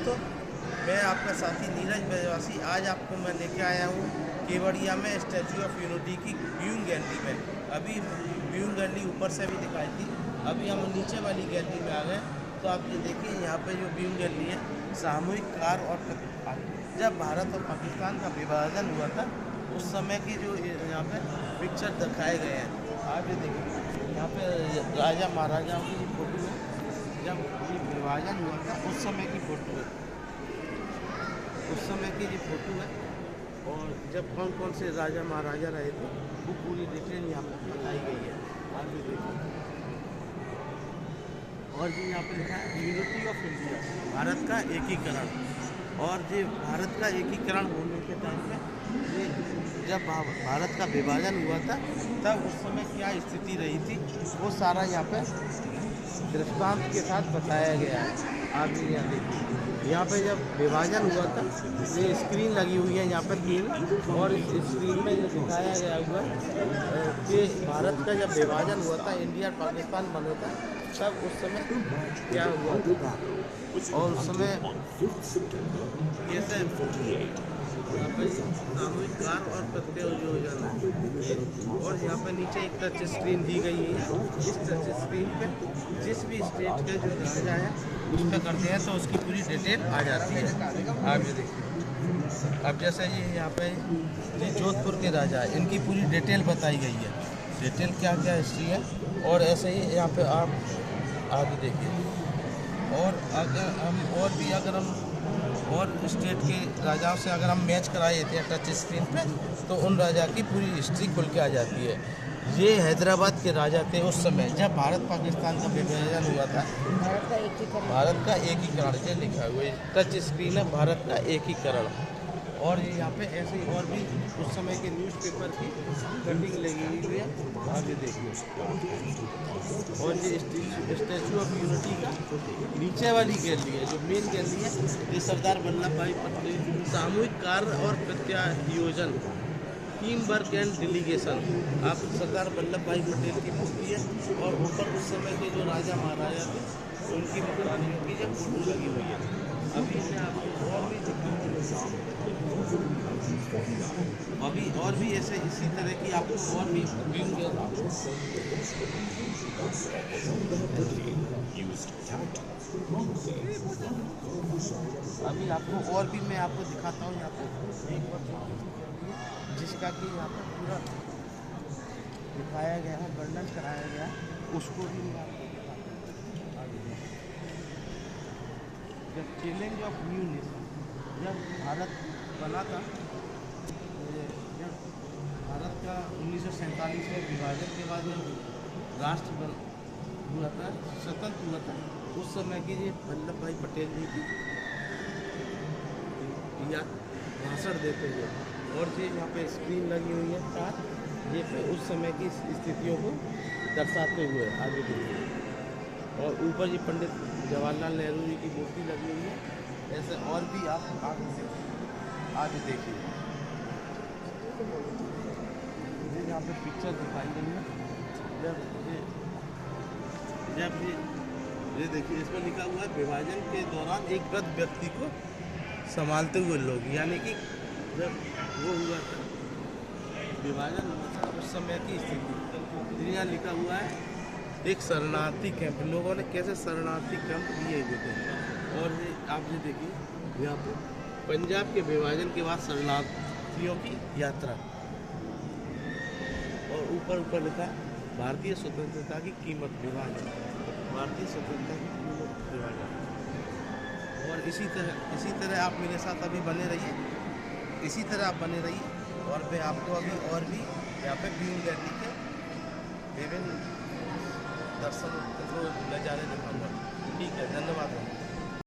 दोस्तों, मैं आपका साथी नीरज ब्रजवासी आज आपको मैं लेके आया हूँ केवड़िया में स्टैचू ऑफ यूनिटी की व्यूइंग गैलरी में। अभी व्यूइंग गैलरी ऊपर से भी दिखाई थी, अभी हम नीचे वाली गैलरी में आ गए। तो आप ये देखिए, यहाँ पे जो व्यूइंग गैलरी है, सामूहिक कार और जब भारत और पाकिस्तान का विभाजन हुआ था उस समय की जो यहाँ पे पिक्चर दिखाए गए हैं। आप ये देखिए, यहाँ पे राजा महाराजाओं की फोटो है, जब ये विभाजन हुआ था उस समय की फ़ोटो है, उस समय की ये फ़ोटो है। और जब कौन कौन से राजा महाराजा रहे थे वो पूरी डिटेल यहाँ पर बताई गई है। आप भी देखिए, और जी यहाँ पे लिखा है यूनिटी ऑफ इंडिया, भारत का एकीकरण। और ये भारत का एकीकरण होने के टाइम पे ये जब भारत का विभाजन हुआ था तब उस समय क्या स्थिति रही थी वो सारा यहाँ पे दृष्टांत के साथ बताया गया है। आप यहाँ देखिए, यहाँ पे जब विभाजन हुआ था ये स्क्रीन लगी हुई है यहाँ पर 3, और इस स्क्रीन में ये दिखाया गया हुआ है कि भारत का जब विभाजन हुआ था, इंडिया और पाकिस्तान बना था, तब उस समय क्या हुआ था। और उस समय कैसे सामूहिक कार और प्रत्यय योजना, और यहाँ पर नीचे एक टच स्क्रीन दी गई है। इस टच स्क्रीन पे जिस भी स्टेट के जो राजा है उस पर करते हैं तो उसकी पूरी डिटेल आ जाती है। आप ये देखिए, अब जैसे ये यहाँ पे ये जोधपुर के राजा है, इनकी पूरी डिटेल बताई गई है, डिटेल क्या क्या हिस्ट्री है। और ऐसे ही यहाँ पे आप आगे देखिए, और अगर हम और स्टेट के राजाओं से अगर हम मैच कराए थे टच स्क्रीन पे तो उन राजा की पूरी हिस्ट्री खुल के आ जाती है। ये हैदराबाद के राजा थे उस समय जब भारत पाकिस्तान का विभाजन हुआ था। भारत का एकीकरण ये लिखा हुआ है, टच स्क्रीन है, भारत का एकीकरण। और ये यहाँ पे ऐसे ही और भी उस समय के न्यूज़पेपर की कटिंग लगी हुई है। आप ये देखिए, और ये स्टैचू ऑफ यूनिटी का नीचे वाली गैलरी है, जो मेन गैलरी है, ये सरदार वल्लभ भाई पटेल सामूहिक कार्य और प्रत्यायोजन, टीम वर्क एंड डेलीगेशन। आप सरदार वल्लभ भाई पटेल की मूर्ति है, और ऊपर उस समय के जो राजा महाराजा थे उनकी महारानियों की जब फोटो लगी हुई है। अभी मैं आपको और भी ऐसे इसी तरह की आपको और भी अभी आपको और भी मैं आपको दिखाता हूँ। यहाँ पे एक बार जिसका कि यहाँ पर पूरा दिखाया गया है, वर्णन कराया गया है, उसको भी मैं आपको दिखाता हूँ। जब चैलेंज ऑफ न्यू नेशन, जब भारत बना था, जब भारत का 1947 में विभाजन के बाद जब राष्ट्र हुआ था, स्वतंत्र हुआ था, उस समय की ये वल्लभ भाई पटेल जी की या भाषण देते हुए, और ये यहाँ पे स्क्रीन लगी हुई है 4, ये पे उस समय की स्थितियों को दर्शाते हुए आगे देखिए। और ऊपर ये पंडित जवाहरलाल नेहरू जी की मूर्ति लगी हुई है। ऐसे और भी आप आगे देखिए, यहाँ पे पिक्चर दिखाई गई है। जब ये देखिए, इसमें लिखा हुआ है विभाजन के दौरान एक वृद्ध व्यक्ति को संभालते हुए लोग, यानी कि जब वो हुआ था विभाजन हुआ था उस समय की स्थिति। यहाँ लिखा हुआ है एक शरणार्थी कैंप, लोगों ने कैसे शरणार्थी कैंप दिए हुए थे। और ये आप ये देखिए, यहाँ पे पंजाब के विभाजन के बाद शरणार्थियों की यात्रा, और ऊपर लिखा है भारतीय स्वतंत्रता की कीमत विभाजन, भारतीय स्वतंत्रता की कीमत विभाजन। और इसी तरह आप मेरे साथ अभी बने रहिए, इसी तरह आप बने रहिए, और मैं आपको अभी और भी यहाँ पे व्यूइंग गैलरी के विभिन्न दर्शन को नज़ारे दिखाऊंगा। ठीक है, धन्यवाद।